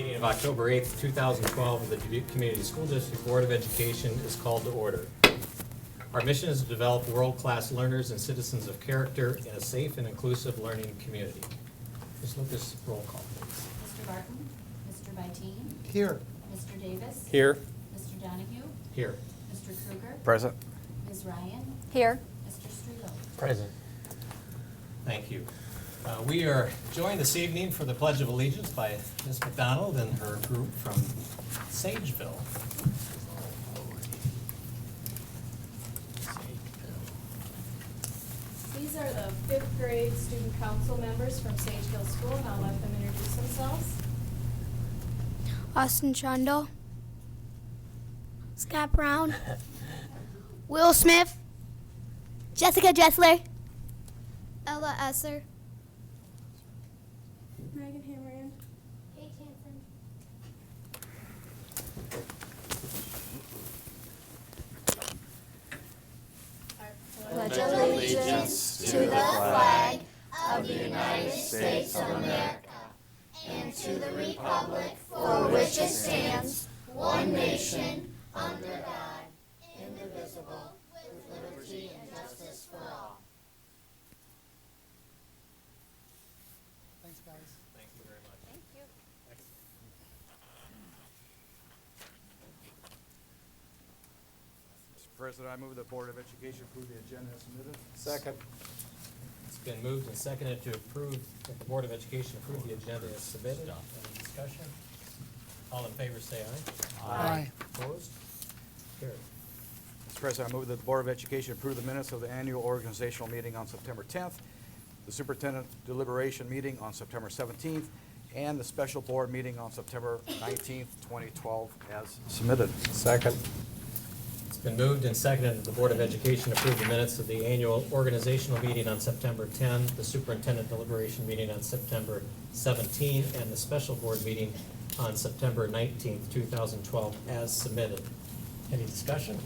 Meeting of October 8th, 2012 of the Dubuque Community School District Board of Education is called to order. Our mission is to develop world-class learners and citizens of character in a safe and inclusive learning community. Ms. Lucas, roll call, please. Mr. Barton? Mr. Byteam? Here. Mr. Davis? Here. Mr. Donahue? Here. Mr. Krueger? Present. Ms. Ryan? Here. Mr. Strudel? Present. Thank you. We are joined this evening for the Pledge of Allegiance by Ms. McDonald and her group from Sageville. These are the fifth grade student council members from Sage Hill School, and I'll let them introduce themselves. Austin Trundle. Scott Brown. Will Smith. Jessica Dressler. Ella Esser. Megan Hammerand. Kate Hansen. Pledge allegiance to the flag of the United States of America and to the republic for which it stands, one nation, under God, indivisible, with liberty and justice for all. Thanks, guys. Thank you very much. Thank you. Mr. President, I move the Board of Education approve the agenda as submitted. Second. It's been moved and seconded to approve, that the Board of Education approve the agenda as submitted. Any discussion? All in favor, say aye. Aye. Opposed? Carried. Mr. President, I move that the Board of Education approve the minutes of the annual organizational meeting on September 10th, the superintendent deliberation meeting on September 17th, and the special board meeting on September 19th, 2012, as submitted. Second. It's been moved and seconded that the Board of Education approve the minutes of the annual organizational meeting on September 10, the superintendent deliberation meeting on September 17, and the special board meeting on September 19, 2012, as submitted. Any discussion?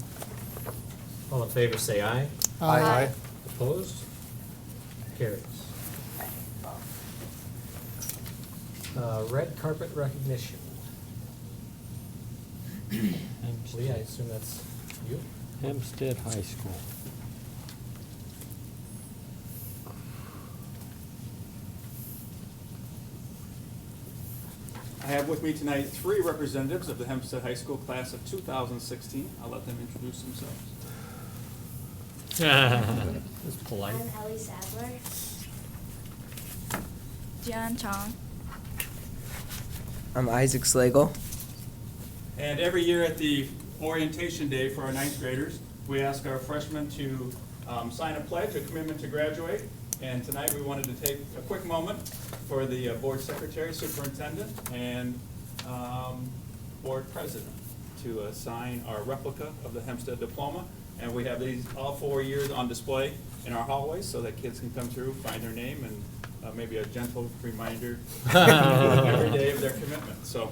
All in favor, say aye. Aye. Opposed? Carries. Red carpet recognition. Lee, I assume that's you? Hempstead High School. I have with me tonight three representatives of the Hempstead High School class of 2016. I'll let them introduce themselves. It's polite. I'm Ellie Sadler. Jian Chong. I'm Isaac Slagle. And every year at the orientation day for our ninth graders, we ask our freshmen to sign a pledge, a commitment to graduate. And tonight we wanted to take a quick moment for the board secretary, superintendent, and board president to sign our replica of the Hempstead diploma. And we have these all 4 years on display in our hallways so that kids can come through, find their name, and maybe a gentle reminder every day of their commitment. So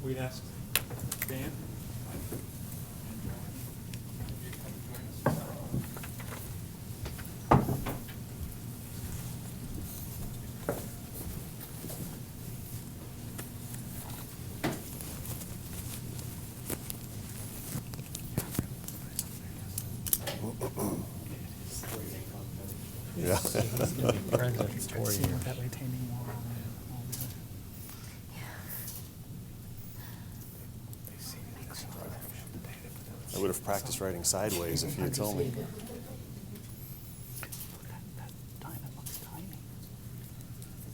we'd ask Dan. Yeah. He's gonna be president for you. That retaining wall. I would have practiced writing sideways if you had told me. That diamond looks tiny.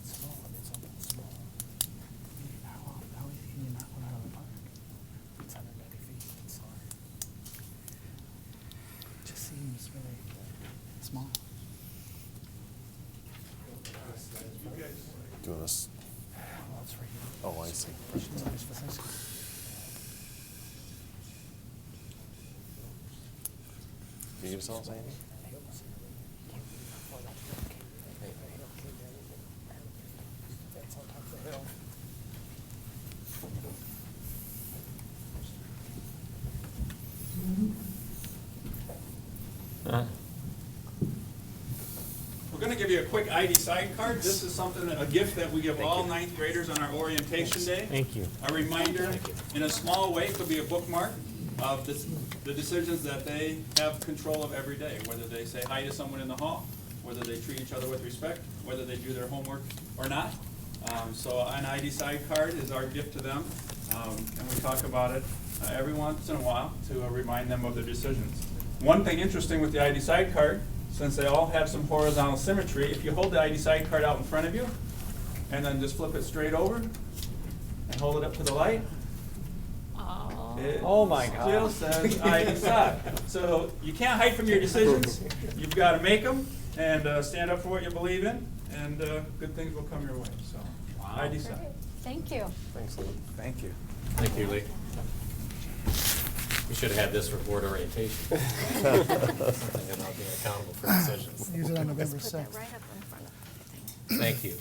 It's small, it's almost small. How can you knock one out of the park? It's 190 feet, it's hard. It just seems really small. Doing this. Well, it's right here. Oh, I see. It's for this. Can you tell us anything? That's on top of the hill. We're going to give you a quick ID side card. This is something, a gift that we give all ninth graders on our orientation day. Thank you. A reminder, in a small way, could be a bookmark of the decisions that they have control of every day, whether they say hi to someone in the hall, whether they treat each other with respect, whether they do their homework or not. So an ID side card is our gift to them, and we talk about it every once in a while to remind them of their decisions. One thing interesting with the ID side card, since they all have some horizontal symmetry, if you hold the ID side card out in front of you, and then just flip it straight over, and hold it up to the light, it Oh my God. still says ID side. So you can't hide from your decisions. You've got to make them and stand up for what you believe in, and good things will come your way. So ID side. Thank you. Thanks, Lee. Thank you. Thank you, Lee. We should have had this for board orientation. Something about being accountable for decisions. Use it on November Put that 6th. right up in front of Thank you.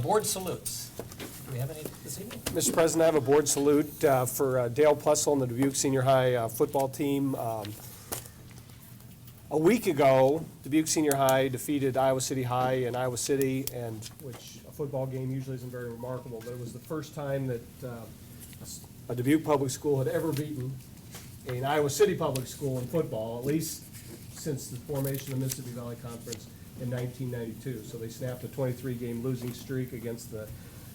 Board salutes. Do we have any this evening? Mr. President, I have a board salute for Dale Plessel and the Dubuque Senior High football team. A week ago, Dubuque Senior High defeated Iowa City High in Iowa City, and which a football game usually isn't very remarkable, but it was the first time that a Dubuque public school had ever beaten an Iowa City public school in football, at least since the formation of the Mississippi Valley Conference in 1992. So they snapped a 23-game losing streak against the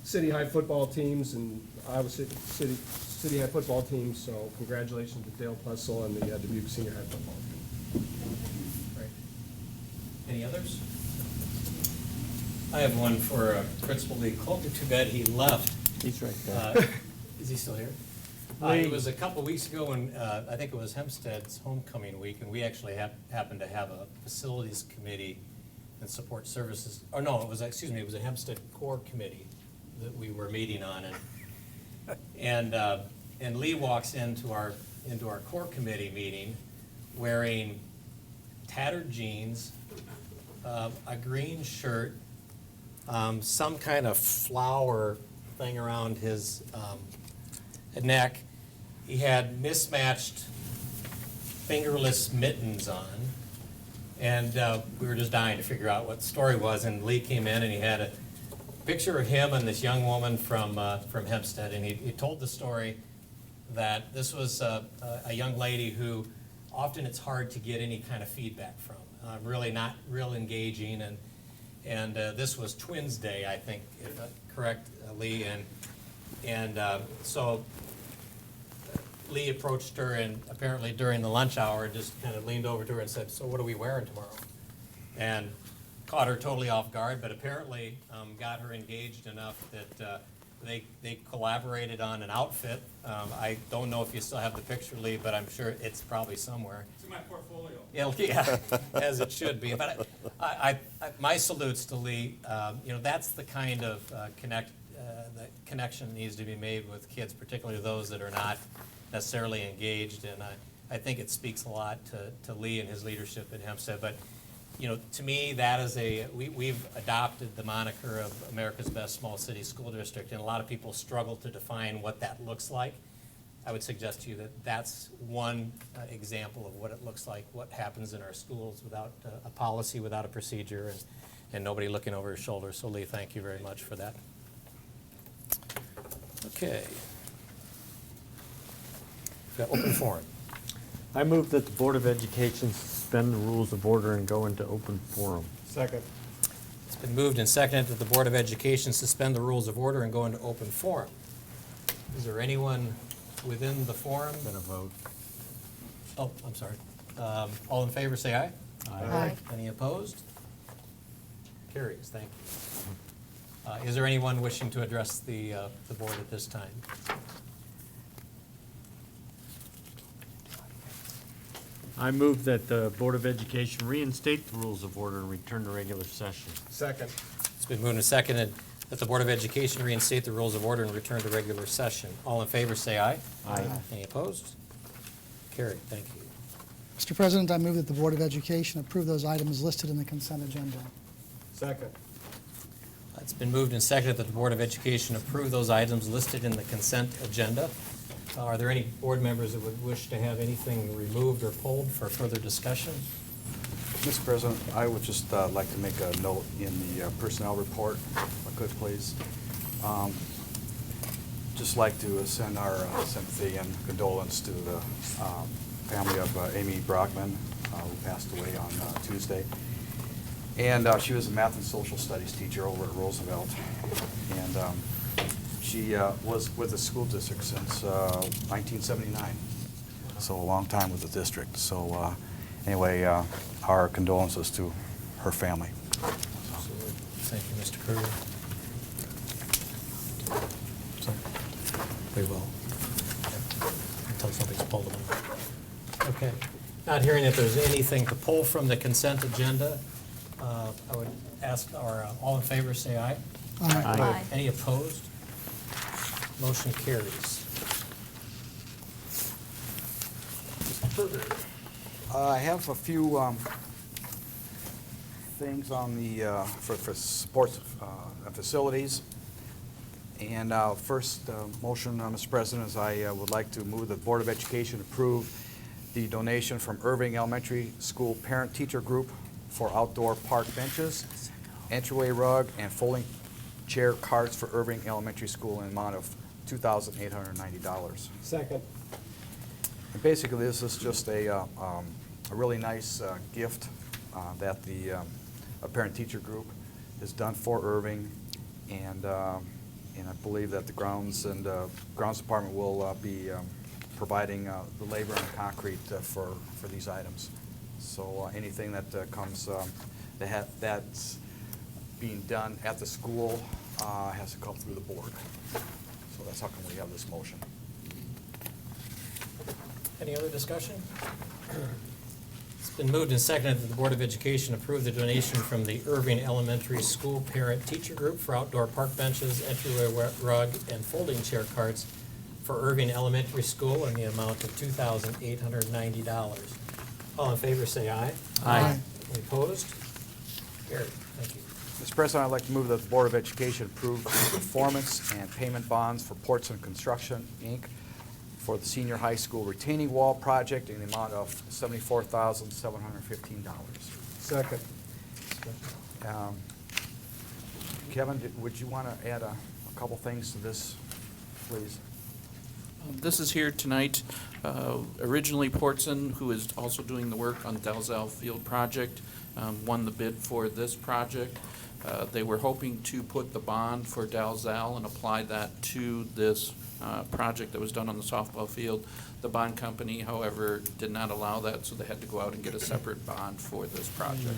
City High football teams and Iowa City High football teams. So congratulations to Dale Plessel and the Dubuque Senior High football team. Great. Any others? I have one for Principal Lee Coulter. Too bad he left. He's right there. Is he still here? It was a couple weeks ago when, I think it was Hempstead's homecoming week, and we actually happened to have a facilities committee and support services, or no, it was a Hempstead core committee that we were meeting on, and Lee walks into our core committee meeting wearing tattered jeans, a green shirt, some kind of flower thing around his neck. He had mismatched fingerless mittens on, and we were just dying to figure out what the story was. And Lee came in and he had a picture of him and this young woman from Hempstead, and he told the story that this was a young lady who often it's hard to get any kind of feedback from, really not real engaging, and this was Twins Day, I think, if correct, Lee, and so Lee approached her, and apparently during the lunch hour just kind of leaned over to her and said, "So what are we wearing tomorrow?" And caught her totally off guard, but apparently got her engaged enough that they collaborated on an outfit. I don't know if you still have the picture, Lee, but I'm sure it's probably somewhere. It's in my portfolio. Yeah, as it should be. But my salutes to Lee. That's the kind of the connection needs to be made with kids, particularly those that are not necessarily engaged. And I think it speaks a lot to Lee and his leadership at Hempstead. But to me, that is we've adopted the moniker of America's Best Small City School District, and a lot of people struggle to define what that looks like. I would suggest to you that that's one example of what it looks like, what happens in our schools without a policy, without a procedure, and nobody looking over his shoulder. So Lee, thank you very much for that. Okay. We've got open forum. I move that the Board of Education suspend the rules of order and go into open forum. Second. It's been moved and seconded that the Board of Education suspend the rules of order and go into open forum. Is there anyone within the forum? Gonna vote. Oh, I'm sorry. All in favor, say aye. Aye. Any opposed? Carries, thank you. Is there anyone wishing to address the board at this time? I move that the Board of Education reinstate the rules of order and return to regular session. Second. It's been moved and seconded that the Board of Education reinstate the rules of order and return to regular session. All in favor, say aye. Aye. Any opposed? Carried, thank you. Mr. President, I move that the Board of Education approve those items listed in the consent agenda. Second. It's been moved and seconded that the Board of Education approve those items listed in the consent agenda. Are there any board members that would wish to have anything removed or pulled for further discussion? Mr. President, I would just like to make a note in the personnel report, if I could, please. Just like to send our sympathy and condolence to the family of Amy Brockman, who passed away on Tuesday. And she was a math and social studies teacher over at Roosevelt. And she was with the school district since 1979. So a long time with the district. So anyway, our condolences to her family. Absolutely. Thank you, Mr. Kruger. So, very well. Until something's pulled them. Okay. Not hearing if there's anything to pull from the consent agenda, I would ask, all in favor, say aye. Aye. Any opposed? Motion carries. Mr. Kruger. I have a few things on the, for sports facilities. And first motion, Mr. President, is I would like to move the Board of Education approve the donation from Irving Elementary School Parent-Teacher Group for outdoor park benches, entryway rug, and folding chair carts for Irving Elementary School in the amount of $2,890. Second. And basically, this is just a really nice gift that the parent-teacher group has done for Irving, and I believe that the grounds department will be providing the labor and the concrete for these items. So anything that comes that's being done at the school has to come through the board. So that's how come we have this motion. Any other discussion? It's been moved and seconded that the Board of Education approve the donation from the Irving Elementary School Parent-Teacher Group for outdoor park benches, entryway rug, and folding chair carts for Irving Elementary School in the amount of $2,890. All in favor, say aye. Aye. Any opposed? Carried. Thank you. Mr. President, I'd like to move that the Board of Education approve the performance and payment bonds for Ports and Construction, Inc. for the senior high school retaining wall project in the amount of $74,715. Second. Kevin, would you want to add a couple things to this, please? This is here tonight. Originally, Portson, who is also doing the work on Dalzell Field project, won the bid for this project. They were hoping to put the bond for Dalzell and apply that to this project that was done on the softball field. The bond company, however, did not allow that, so they had to go out and get a separate bond for this project.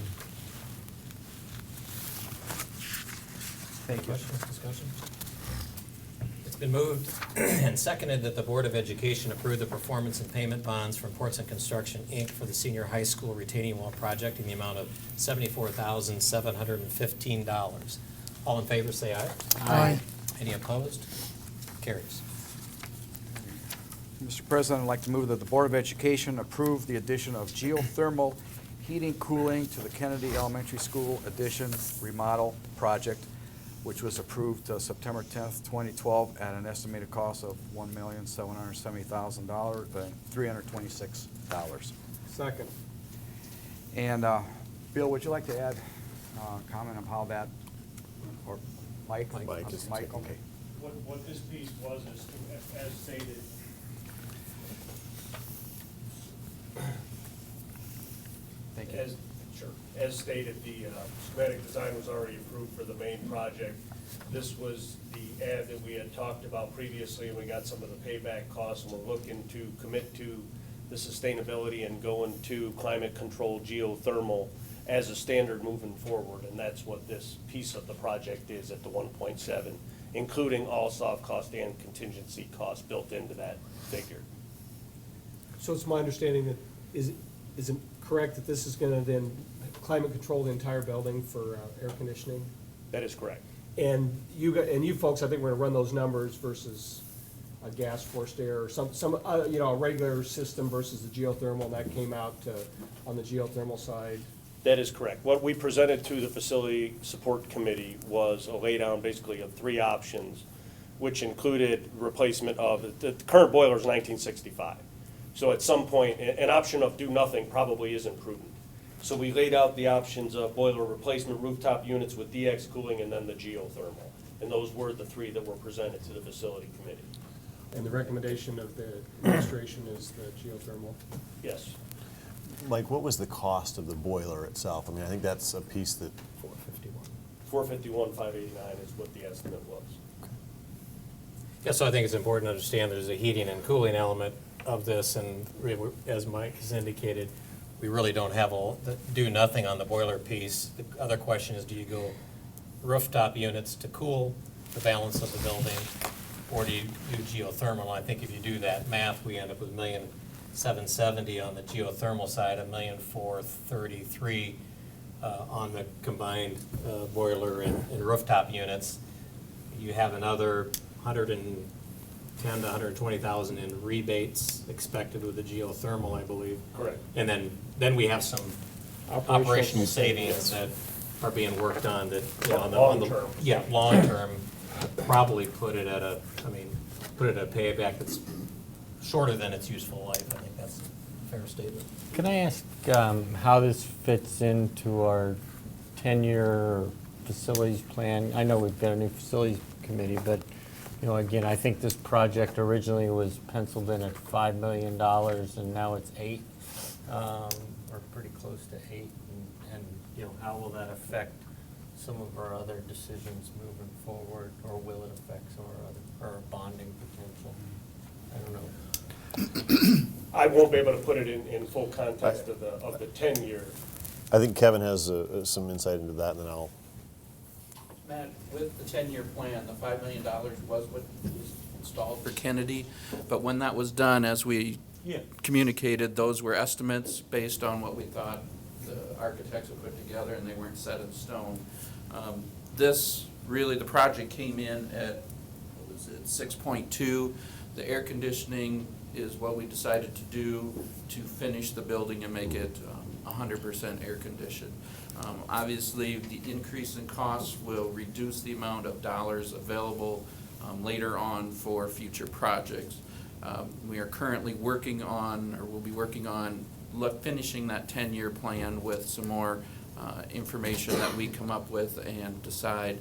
Thank you. Questions, discussion? It's been moved and seconded that the Board of Education approve the performance and payment bonds from Ports and Construction, Inc. for the senior high school retaining wall project in the amount of $74,715. All in favor, say aye. Aye. Any opposed? Carries. Mr. President, I'd like to move that the Board of Education approve the addition of geothermal heating cooling to the Kennedy Elementary School addition remodel project, which was approved September 10th, 2012, at an estimated cost of $1,770,326. Second. And Bill, would you like to add comment on how that, or Mike? Mike is Mike, taking okay. What this piece was is, as stated, Thank you. as stated, the schematic design was already approved for the main project. This was the ad that we had talked about previously, and we got some of the payback costs, and we're looking to commit to the sustainability and going to climate-controlled geothermal as a standard moving forward, and that's what this piece of the project is at the 1.7, including all soft cost and contingency costs built into that figure. So it's my understanding that, is it correct that this is going to then climate control the entire building for air conditioning? That is correct. And you folks, I think we're going to run those numbers versus a gas forced air or some a regular system versus the geothermal, and that came out on the geothermal side. That is correct. What we presented to the Facility Support Committee was a laydown basically of 3 options, which included replacement of, the current boiler is 1965. So at some point, an option of do nothing probably isn't prudent. So we laid out the options of boiler replacement, rooftop units with DX cooling, and then the geothermal. And those were the three that were presented to the facility committee. And the recommendation of the administration is the geothermal. Yes. Mike, what was the cost of the boiler itself? I mean, I think that's a piece that, 451, 589 is what the estimate was. Yeah, so I think it's important to understand there's a heating and cooling element of this, and as Mike has indicated, we really don't have do nothing on the boiler piece. The other question is, do you go rooftop units to cool the balance of the building, or do you do geothermal? I think if you do that math, we end up with $1,770,000 on the geothermal side, $1,433,000 on the combined boiler and rooftop units. You have another $110,000 to $120,000 in rebates expected with the geothermal, I believe. Correct. And then we have some operational savings that are being worked on that, you know, on the Long-term. Yeah, long-term, probably put it at a payback that's shorter than its useful life. I think that's a fair statement. Can I ask how this fits into our 10-year facilities plan? I know we've got a new facilities committee, but, you know, again, I think this project originally was penciled in at $5 million, and now it's $8 million, or pretty close to $8 million. And, you know, how will that affect some of our other decisions moving forward, or will it affect some of our bonding potential? I don't know. I won't be able to put it in full context of the 10-year. I think Kevin has some insight into that, and then I'll. Matt, with the 10-year plan, the $5 million was what was installed for Kennedy, but when that was done, as we communicated, those were estimates based on what we thought the architects would put together, and they weren't set in stone. The project came in at, what was it, 6.2. The air conditioning is what we decided to do to finish the building and make it 100% air conditioned. Obviously, the increase in costs will reduce the amount of dollars available later on for future projects. We are currently working on, or will be working on, finishing that 10-year plan with some more information that we come up with and decide,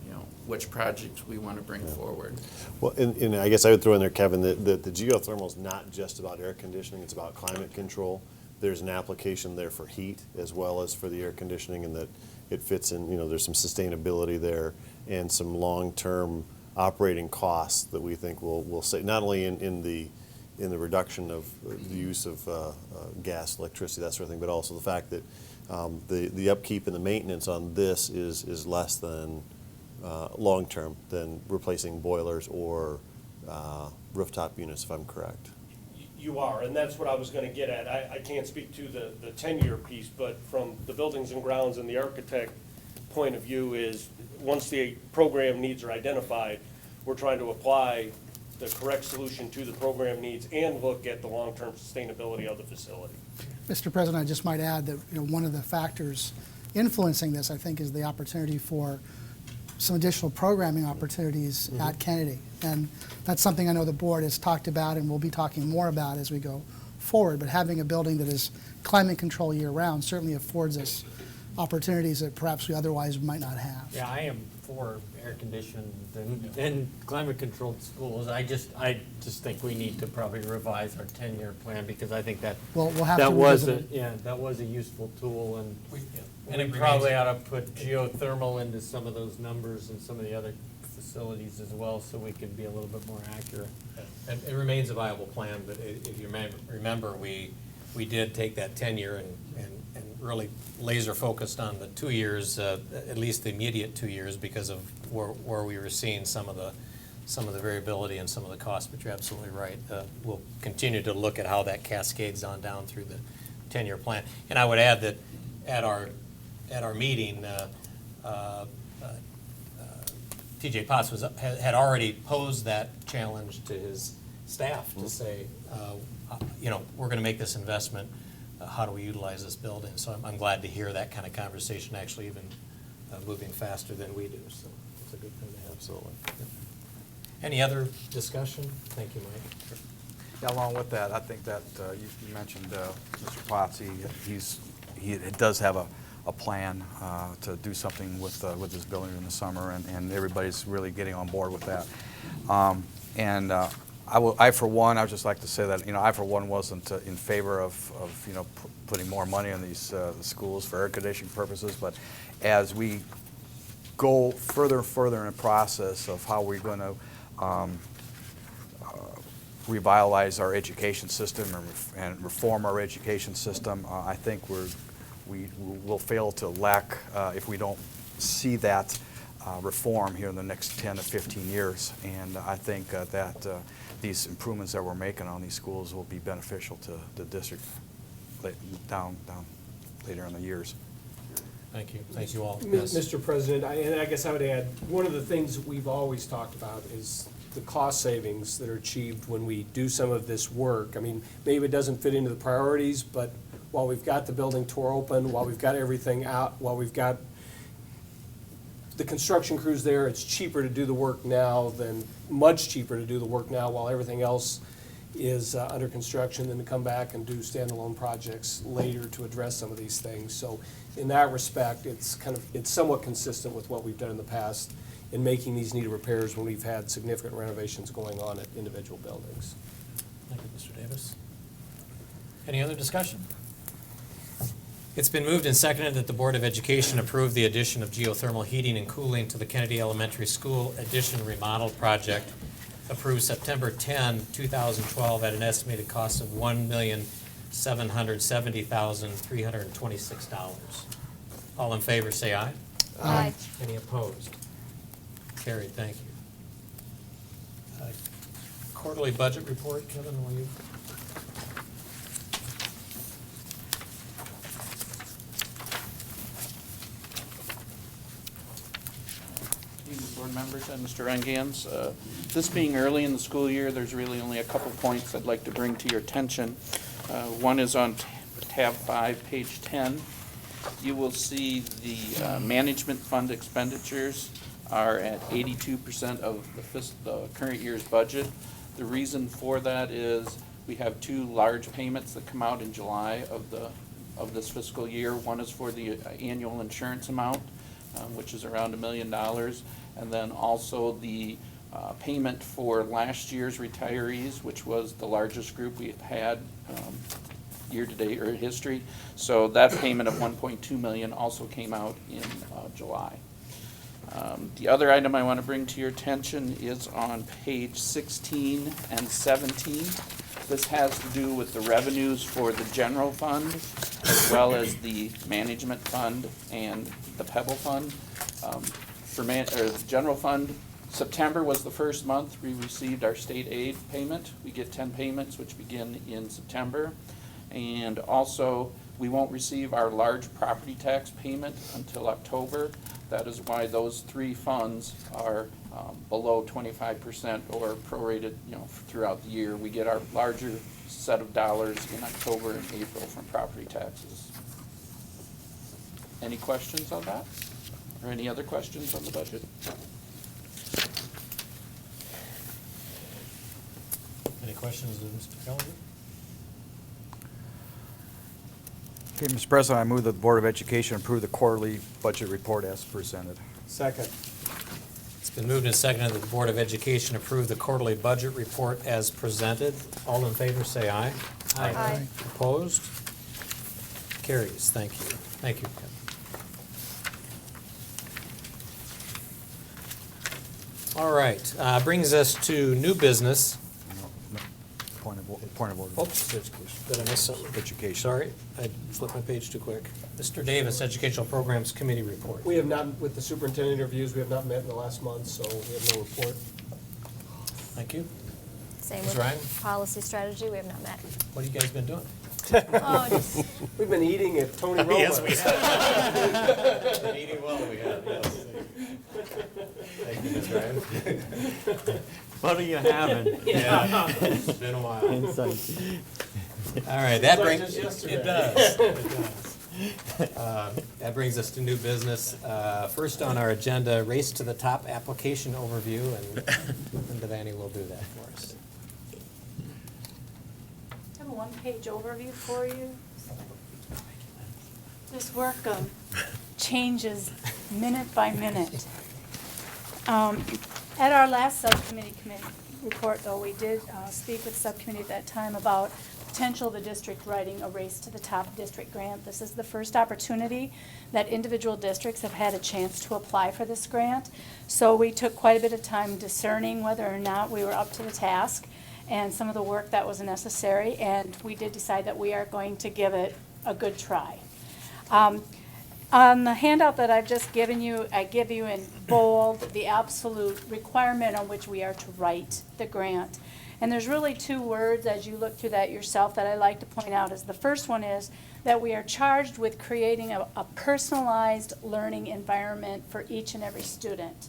you know, which projects we want to bring forward. Well, and I guess I would throw in there, Kevin, that the geothermal is not just about air conditioning, it's about climate control. There's an application there for heat as well as for the air conditioning, and that it fits in, you know, there's some sustainability there and some long-term operating costs that we think will save, not only in the reduction of the use of gas, electricity, that sort of thing, but also the fact that the upkeep and the maintenance on this is less than long-term than replacing boilers or rooftop units, if I'm correct. You are, and that's what I was going to get at. I can't speak to the 10-year piece, but from the buildings and grounds and the architect point of view is, once the program needs are identified, we're trying to apply the correct solution to the program needs and look at the long-term sustainability of the facility. Mr. President, I just might add that, you know, one of the factors influencing this, I think, is the opportunity for some additional programming opportunities at Kennedy. And that's something I know the board has talked about and will be talking more about as we go forward. But having a building that is climate control year-round certainly affords us opportunities that perhaps we otherwise might not have. Yeah, I am for air-conditioned and climate-controlled schools. I just think we need to probably revise our 10-year plan, because I think that We'll have that to was revisit it. that was a useful tool, and And it we probably remains- ought to put geothermal into some of those numbers and some of the other facilities as well, so we can be a little bit more accurate. And it remains a viable plan, but if you remember, we did take that 10-year and really laser focused on the 2 years, at least the immediate 2 years, because of where we were seeing some of the variability and some of the costs. But you're absolutely right. We'll continue to look at how that cascades on down through the 10-year plan. And I would add that at our meeting, TJ Potts had already posed that challenge to his staff to say, you know, we're going to make this investment. How do we utilize this building? So I'm glad to hear that kind of conversation actually even moving faster than we do. So it's a good thing to have. Absolutely. Any other discussion? Thank you, Mike. Yeah, along with that, I think that you mentioned Mr. Potsy. he does have a plan to do something with this building in the summer, and everybody's really getting on board with that. I for one, I would just like to say that, I for one wasn't in favor of putting more money in these the schools for air conditioning purposes, but as we go further and further in the process of how we're going to revitalize our education system and reform our education system, I think we will fail to lack if we don't see that reform here in the next 10 to 15 years. And I think that these improvements that we're making on these schools will be beneficial to the district down later in the years. Thank you. Thank you all. Mr. President, and I guess I would add, one of the things we've always talked about is the cost savings that are achieved when we do some of this work. I mean, maybe it doesn't fit into the priorities, but while we've got the building tour open, while we've got everything out, while we've got the construction crews there, it's cheaper to do the work now much cheaper to do the work now while everything else is under construction than to come back and do standalone projects later to address some of these things. So in that respect, it's somewhat consistent with what we've done in the past in making these needed repairs when we've had significant renovations going on at individual buildings. Thank you, Mr. Davis. Any other discussion? It's been moved and seconded that the Board of Education approve the addition of geothermal heating and cooling to the Kennedy Elementary School addition remodel project approved September 10, 2012 at an estimated cost of $1,770,326. All in favor, say aye. Aye. Any opposed? Carried, thank you. Quarterly budget report, Kevin, will you? Board members and Mr. Engans. This being early in the school year, there's really only a couple points I'd like to bring to your attention. One is on tab 5, page 10. You will see the management fund expenditures are at 82% of the current year's budget. The reason for that is we have two large payments that come out in July of this fiscal year. One is for the annual insurance amount, which is around $1 million. And then also the payment for last year's retirees, which was the largest group we had year-to-date or history. So that payment of $1.2 million also came out in July. The other item I want to bring to your attention is on page 16 and 17. This has to do with the revenues for the general fund as well as the management fund and the Pebble fund. For the general fund, September was the first month we received our state aid payment. We get 10 payments which begin in September. And also, we won't receive our large property tax payment until October. That is why those three funds are below 25% or prorated, throughout the year. We get our larger set of dollars in October and April from property taxes. Any questions on that? Or any other questions on the budget? Any questions of Mr. Gallagher? Okay, Mr. President, I move that the Board of Education approve the quarterly budget report as presented. Second. It's been moved and seconded that the Board of Education approve the quarterly budget report as presented. All in favor, say aye. Aye. Opposed? Carries. Thank you. Thank you, Kevin. All right, brings us to new business. Point of order. Oops, did I miss something? Education. Sorry, I flipped my page too quick. Mr. Davis, Educational Programs Committee report. We have not, with the superintendent interviews, we have not met in the last month, so we have no report. Thank you. Same Ms. with Ryan? policy strategy, we have not met. What have you guys been doing? Oh, just, We've been eating at Tony Roma's. Yes, we have. Been eating well, we have, yes. Thank you, Ms. Ryan. What are you having? Yeah, it's been a while. Insight. All right, that It's like brings, just yesterday. it does, it does. That brings us to new business. First on our agenda, Race to the Top application overview, and Linda Vanny will do that for us. I have a one-page overview for you. This work changes minute by minute. At our last subcommittee report, though, we did speak with the subcommittee at that time about potential of the district writing a Race to the Top district grant. This is the first opportunity that individual districts have had a chance to apply for this grant. So we took quite a bit of time discerning whether or not we were up to the task and some of the work that was necessary, and we did decide that we are going to give it a good try. On the handout that I've just given you, I give you in bold the absolute requirement on which we are to write the grant. And there's really two words as you look through that yourself that I like to point out. Is the first one is that we are charged with creating a personalized learning environment for each and every student.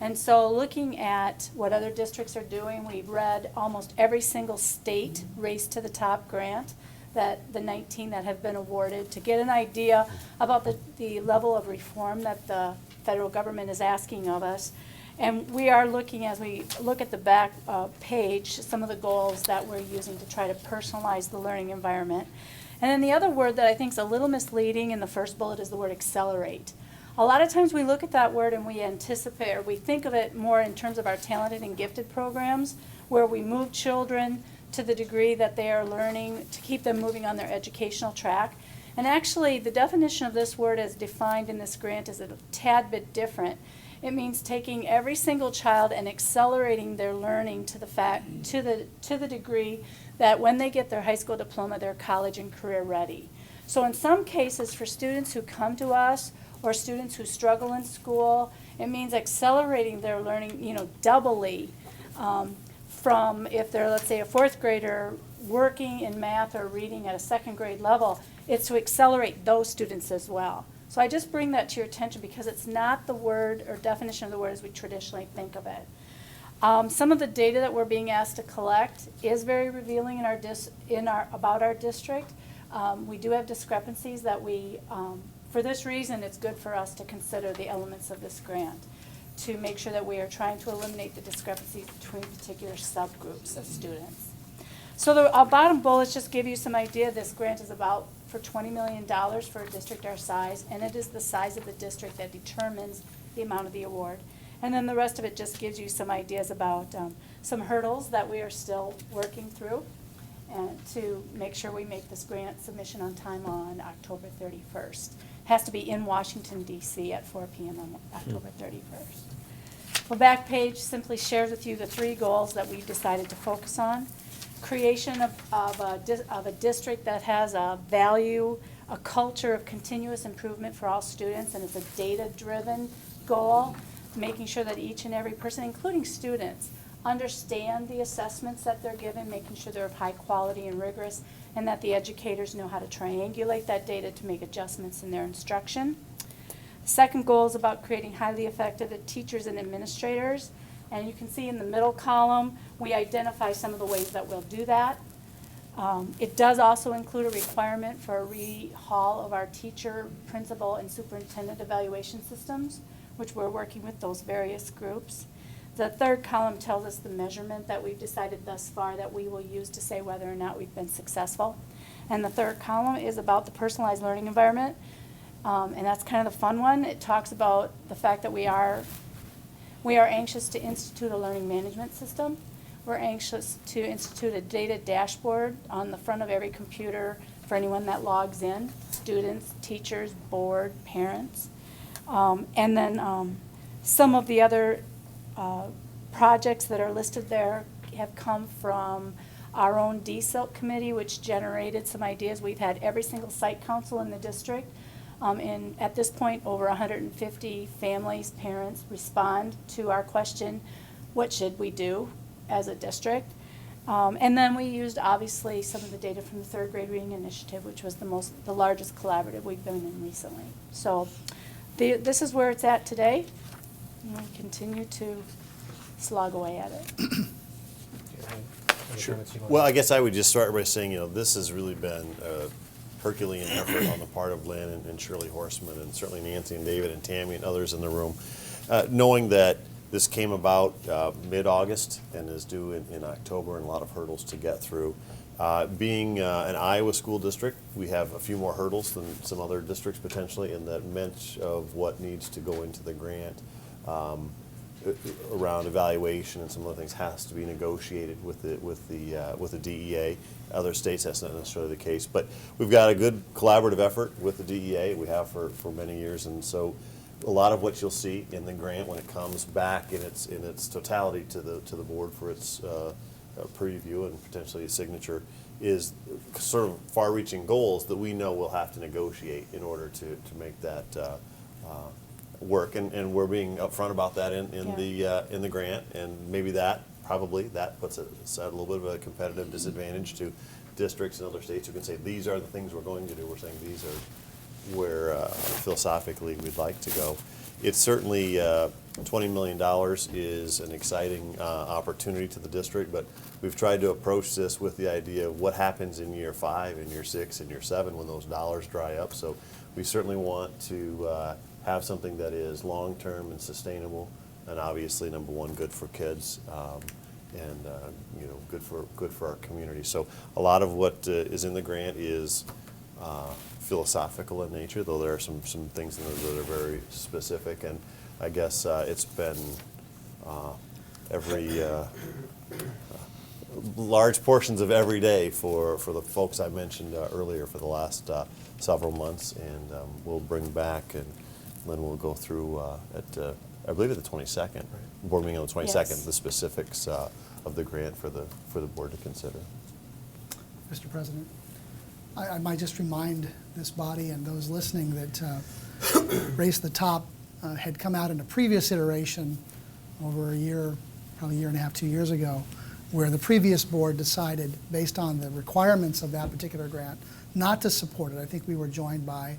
And so looking at what other districts are doing, we've read almost every single state Race to the Top grant, that the 19 that have been awarded, to get an idea about the level of reform that the federal government is asking of us. And we are looking, as we look at the back page, some of the goals that we're using to try to personalize the learning environment. And then the other word that I think is a little misleading in the first bullet is the word accelerate. A lot of times we look at that word and we anticipate, or we think of it more in terms of our talented and gifted programs, where we move children to the degree that they are learning to keep them moving on their educational track. And actually, the definition of this word as defined in this grant is a tad bit different. It means taking every single child and accelerating their learning to the degree that when they get their high school diploma, they're college and career ready. So in some cases, for students who come to us or students who struggle in school, it means accelerating their learning, doubly. From if they're, let's say, a fourth grader working in math or reading at a second grade level, it's to accelerate those students as well. So I just bring that to your attention because it's not the word or definition of the word as we traditionally think of it. Some of the data that we're being asked to collect is very revealing about our district. We do have discrepancies that for this reason, it's good for us to consider the elements of this grant to make sure that we are trying to eliminate the discrepancies between particular subgroups of students. So the bottom bullets just give you some idea. This grant is about for $20 million for a district our size, and it is the size of the district that determines the amount of the award. And then the rest of it just gives you some ideas about some hurdles that we are still working through and to make sure we make this grant submission on time on October 31st. It has to be in Washington, D.C. at 4 p.m. on October 31st. The back page simply shares with you the 3 goals that we've decided to focus on. Creation of a district that has a value, a culture of continuous improvement for all students, and it's a data-driven goal, making sure that each and every person, including students, understand the assessments that they're given, making sure they're of high quality and rigorous, and that the educators know how to triangulate that data to make adjustments in their instruction. The second goal is about creating highly effective teachers and administrators. And you can see in the middle column, we identify some of the ways that we'll do that. It does also include a requirement for a rehaul of our teacher, principal, and superintendent evaluation systems, which we're working with those various groups. The third column tells us the measurement that we've decided thus far that we will use to say whether or not we've been successful. And the third column is about the personalized learning environment. And that's kind of the fun one. It talks about the fact that we are anxious to institute a learning management system. We're anxious to institute a data dashboard on the front of every computer for anyone that logs in, students, teachers, board, parents. And then some of the other projects that are listed there have come from our own DSILT committee, which generated some ideas. We've had every single site council in the district. And at this point, over 150 families, parents respond to our question, what should we do as a district? And then we used, obviously, some of the data from the third grade reading initiative, which was the largest collaborative we've been in recently. So this is where it's at today. And we continue to slog away at it. Sure. Well, I guess I would just start by saying, this has really been a Herculean effort on the part of Lynn and Shirley Horseman, and certainly Nancy and David and Tammy and others in the room, knowing that This came about mid-August and is due in October, and a lot of hurdles to get through. Being an Iowa school district, we have a few more hurdles than some other districts potentially, and that much of what needs to go into the grant around evaluation and some other things has to be negotiated with the DEA. Other states, that's not necessarily the case, but we've got a good collaborative effort with the DEA. We have for many years, and so a lot of what you'll see in the grant when it comes back in its totality to the board for its preview and potentially a signature is sort of far-reaching goals that we know we'll have to negotiate in order to make that work, and we're being upfront about that in the grant, and maybe that puts us at a little bit of a competitive disadvantage to districts in other states who can say these are the things we're going to do. We're saying these are where philosophically we'd like to go. It's certainly $20 million is an exciting opportunity to the district, but we've tried to approach this with the idea of what happens in year 5, in year 6, in year 7 when those dollars dry up. So we certainly want to have something that is long-term and sustainable, and obviously, number one, good for kids, and good for our community. So a lot of what is in the grant is philosophical in nature, though there are some things in there that are very specific, and I guess it's been large portions of every day for the folks I mentioned earlier for the last several months, and we'll bring back, and then we'll go through I believe at the 22nd, board meeting on the 22nd, Yes. the specifics of the grant for the board to consider. Mr. President, I might just remind this body and those listening that Race to the Top had come out in a previous iteration over a year, probably a year and a half, 2 years ago, where the previous board decided, based on the requirements of that particular grant, not to support it. I think we were joined by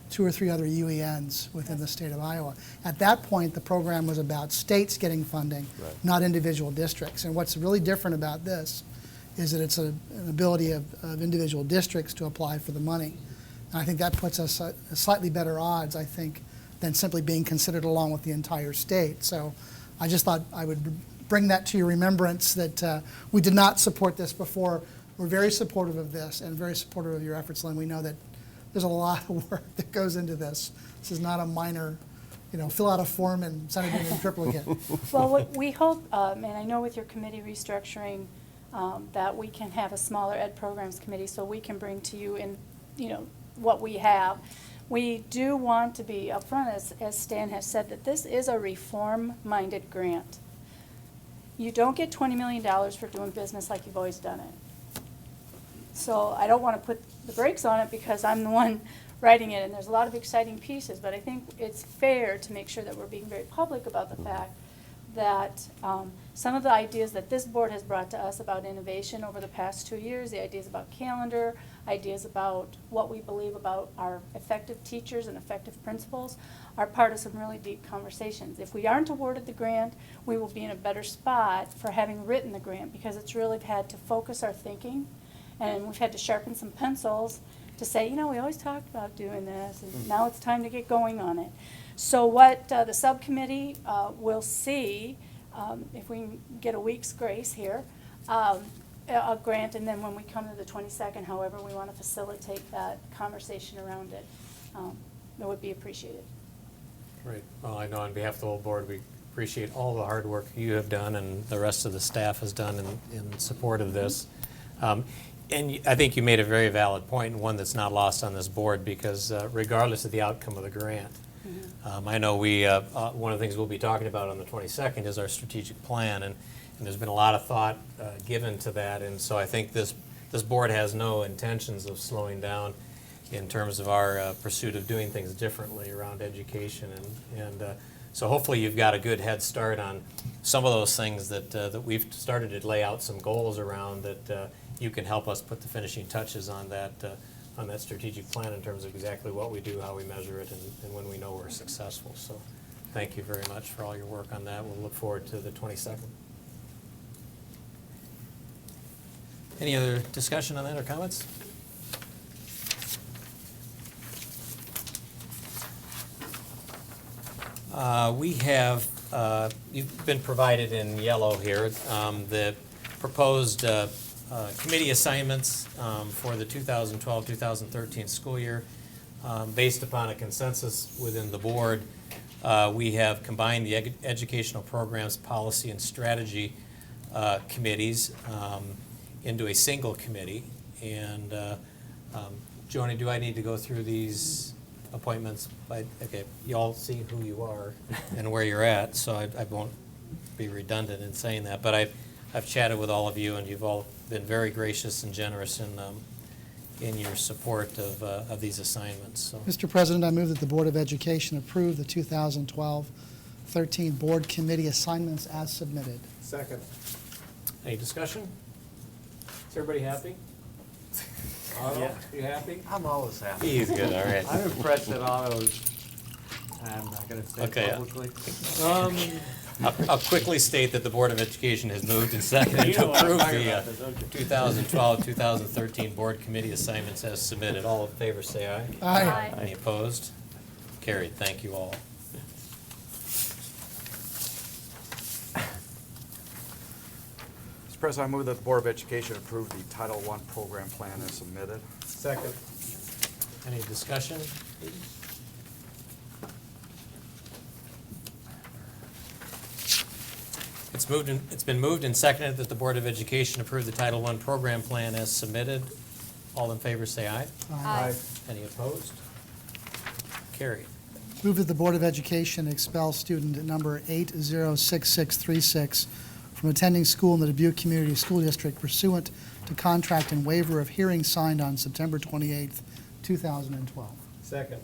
2 or 3 other UENs within the state of Iowa. At that point, the program was about states getting funding, Right. not individual districts. And what's really different about this is that it's an ability of individual districts to apply for the money. And I think that puts us at slightly better odds, I think, than simply being considered along with the entire state. So I just thought I would bring that to your remembrance that we did not support this before. We're very supportive of this and very supportive of your efforts, Lynn. We know that there's a lot of work that goes into this. This is not a minor, fill out a form and send it in triplicate. Well, what we hope, and I know with your committee restructuring, that we can have a smaller ed programs committee so we can bring to you what we have. We do want to be upfront, as Stan has said, that this is a reform-minded grant. You don't get $20 million for doing business like you've always done it. So I don't want to put the brakes on it because I'm the one writing it, and there's a lot of exciting pieces, but I think it's fair to make sure that we're being very public about the fact that some of the ideas that this board has brought to us about innovation over the past 2 years, the ideas about calendar, ideas about what we believe about our effective teachers and effective principals, are part of some really deep conversations. If we aren't awarded the grant, we will be in a better spot for having written the grant, because it's really had to focus our thinking, and we've had to sharpen some pencils to say, we always talked about doing this, and now it's time to get going on it. So what the subcommittee will see, if we can get a week's grace here, a grant, and then when we come to the 22nd, however we want to facilitate that conversation around it, that would be appreciated. Great. Well, I know on behalf of the whole board, we appreciate all the hard work you have done and the rest of the staff has done in support of this. And I think you made a very valid point, and one that's not lost on this board, because regardless of the outcome of the grant, I know one of the things we'll be talking about on the 22nd is our strategic plan, and there's been a lot of thought given to that, and so I think this board has no intentions of slowing down in terms of our pursuit of doing things differently around education, and so hopefully you've got a good head start on some of those things that we've started to lay out some goals around, that you can help us put the finishing touches on that strategic plan in terms of exactly what we do, how we measure it, and when we know we're successful. So thank you very much for all your work on that. We'll look forward to the 22nd. Any other discussion on that or comments? We have you've been provided in yellow here, the proposed committee assignments for the 2012-2013 school year. Based upon a consensus within the board, we have combined the educational programs, policy, and strategy committees into a single committee. And Joni, do I need to go through these appointments? Okay, you all see who you are and where you're at, so I won't be redundant in saying that. But I've chatted with all of you, and you've all been very gracious and generous in your support of these assignments. So. Mr. President, I move that the Board of Education approve the 2012-13 Board Committee assignments as submitted. Second. Any discussion? Is everybody happy? Otto, you happy? I'm always happy. He's good, all right. I'm impressed that Otto's, I'm not going to say Okay. publicly. I'll quickly state that the Board of Education has moved and seconded You to know what I'm approve talking the about this, don't you? 2012-2013 Board Committee assignments as submitted. All in favor, say aye. Aye. Any opposed? Carried. Thank you all. Mr. President, I move that the Board of Education approve the Title I program plan as submitted. Second. Any discussion? It's been moved and seconded that the Board of Education approve the Title I program plan as submitted. All in favor, say aye. Aye. Any opposed? Carried. Move that the Board of Education expel student number 806636 from attending school in the Dubuque Community School District pursuant to contract and waiver of hearing signed on September 28th, 2012. Second.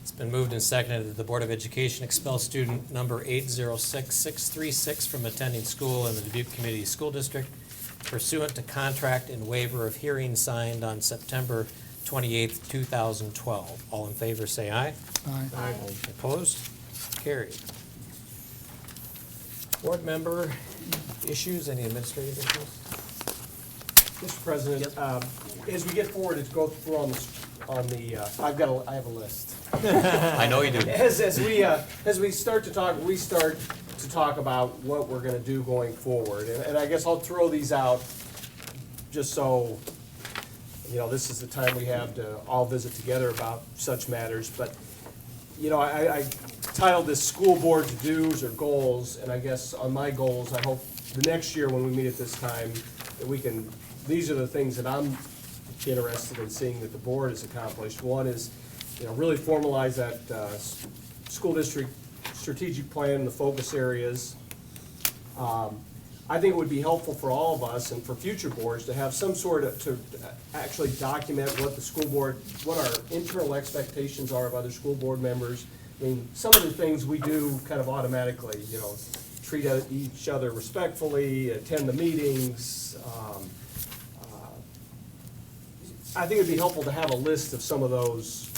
It's been moved and seconded that the Board of Education expel student number 806636 from attending school in the Dubuque Community School District pursuant to contract and waiver of hearing signed on September 28th, 2012. All in favor, say aye. Aye. Opposed? Carried. Board member issues, any administrative issues? Mr. President, as we get forward, to go through I have a list. I know you do. As we start to talk about what we're gonna do going forward, and I guess I'll throw these out just so, this is the time we have to all visit together about such matters, but, I titled this School Board To-Dos or Goals, and I guess on my goals, I hope the next year when we meet at this time, that these are the things that I'm interested in seeing that the board has accomplished. One is, really formalize that school district strategic plan, the focus areas. I think it would be helpful for all of us and for future boards to have some sort of, to actually document what the school board, what our internal expectations are of other school board members. I mean, some of the things we do kind of automatically, treat each other respectfully, attend the meetings. I think it'd be helpful to have a list of some of those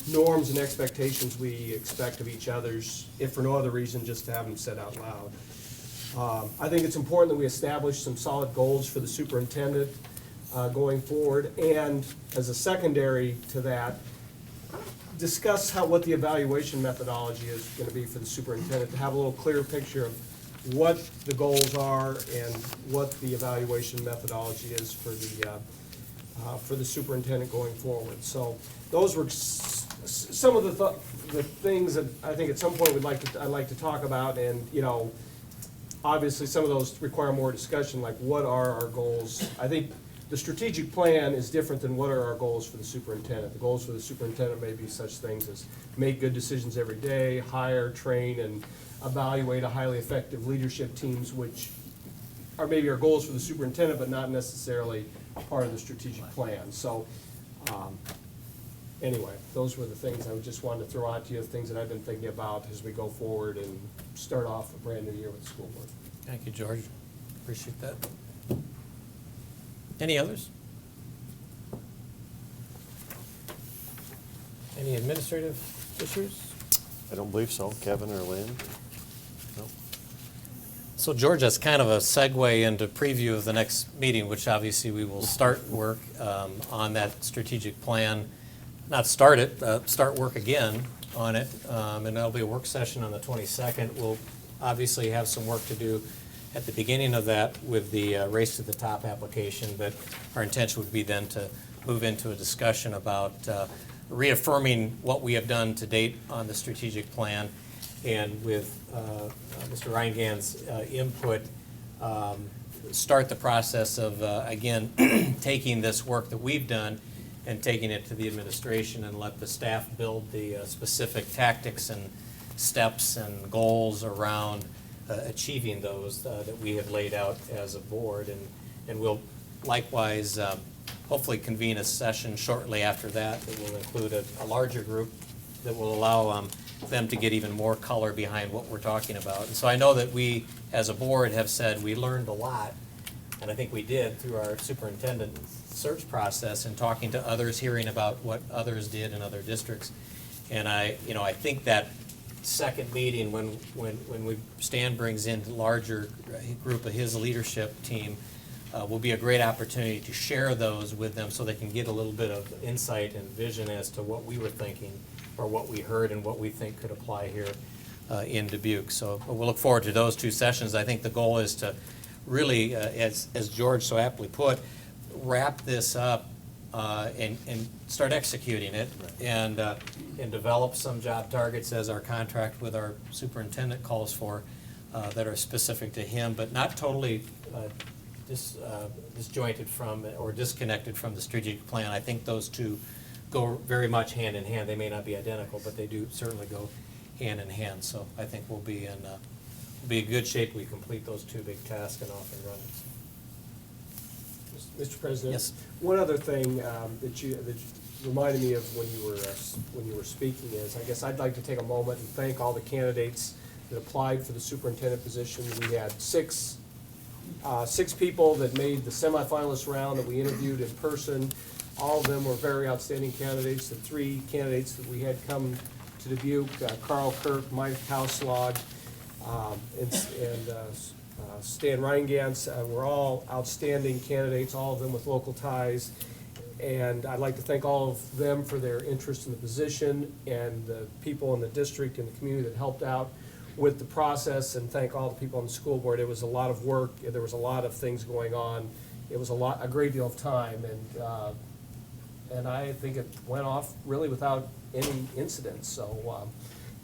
norms and expectations we expect of each other's, if for no other reason, just to have them said out loud. I think it's important that we establish some solid goals for the superintendent going forward, and as a secondary to that, discuss what the evaluation methodology is going to be for the superintendent, to have a little clearer picture of what the goals are and what the evaluation methodology is for the superintendent going forward. So those were some of the things that I think at some point I'd like to talk about, and obviously some of those require more discussion, like what are our goals. I think the strategic plan is different than what are our goals for the superintendent. The goals for the superintendent may be such things as make good decisions every day, hire, train, and evaluate a highly effective leadership teams, which are maybe our goals for the superintendent, but not necessarily part of the strategic plan. So, anyway, those were the things I just wanted to throw out to you, things that I've been thinking about as we go forward and start off a brand new year with the school board. Thank you, George. Appreciate that. Any others? Any administrative issues? I don't believe so. Kevin or Lynn? No. So George, that's kind of a segue into preview of the next meeting, which obviously we will start work on that strategic plan. Not start it, start work again on it, and there'll be a work session on the 22nd. We'll obviously have some work to do at the beginning of that with the Race to the Top application, but our intention would be then to move into a discussion about reaffirming what we have done to date on the strategic plan, and with Mr. Reingand's input, start the process of, again, taking this work that we've done and taking it to the administration and let the staff build the specific tactics and steps and goals around achieving those that we have laid out as a board. And we'll likewise hopefully convene a session shortly after that that will include a larger group that will allow them to get even more color behind what we're talking about. And so I know that we, as a board, have said we learned a lot, and I think we did through our superintendent search process and talking to others, hearing about what others did in other districts. And I think that second meeting, when Stan brings in the larger group of his leadership team, will be a great opportunity to share those with them so they can get a little bit of insight and vision as to what we were thinking or what we heard and what we think could apply here in Dubuque. So we'll look forward to those two sessions. I think the goal is to really, as George so aptly put, wrap this up and start executing it, and develop some job targets as our contract with our superintendent calls for, that are specific to him, but not totally disjointed from or disconnected from the strategic plan. I think those two go very much hand in hand. They may not be identical, but they do certainly go hand in hand. So I think we'll be in good shape. We complete those two big tasks and off and running. Mr. President? Yes. One other thing that you reminded me of when you were speaking is, I guess I'd like to take a moment and thank all the candidates that applied for the superintendent position. We had six people that made the semifinalist round that we interviewed in person. All of them were very outstanding candidates. The three candidates that we had come to Dubuque, Carl Kirk, Mike Hauslog, and Stan Reingans, were all outstanding candidates, all of them with local ties. And I'd like to thank all of them for their interest in the position, and the people in the district and the community that helped out with the process, and thank all the people on the school board. It was a lot of work. There was a lot of things going on. It was a great deal of time, and I think it went off really without any incidents. So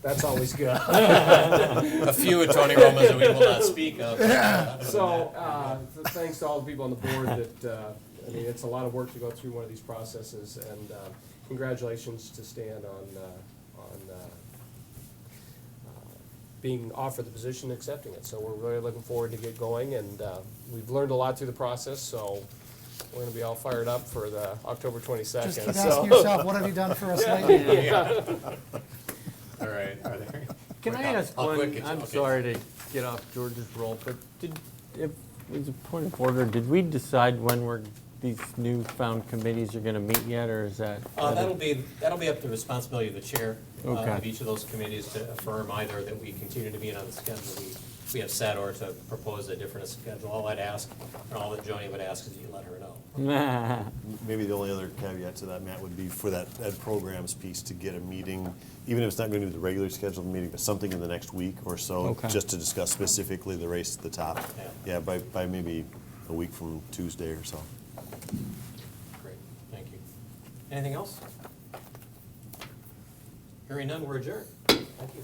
that's always good. A few at Tony Roma's that we will not speak of. So thanks to all the people on the board that, I mean, it's a lot of work to go through one of these processes, and congratulations to Stan on being offered the position and accepting it. So we're really looking forward to get going, and we've learned a lot through the process, so we're going to be all fired up for the October 22nd. Just keep asking yourself, what have you done for us lately? All right. Are there? Can I ask one? I'm sorry to get off George's roll, but as a point of order, did we decide when these newfound committees are going to meet yet, or is that? That'll be up to the responsibility of the chair Okay. of each of those committees to affirm either that we continue to meet on the schedule we have set, or to propose a different schedule. All I'd ask, and all that Joni would ask, is that you let her know. Maybe the only other caveat to that, Matt, would be for that ed programs piece to get a meeting, even if it's not going to be the regular scheduled meeting, but something in the next week or so, Okay. just to discuss specifically the Race to the Top. Yeah. Yeah, by maybe a week from Tuesday or so. Great, thank you. Anything else? Hearing none, we're adjourned. Thank you.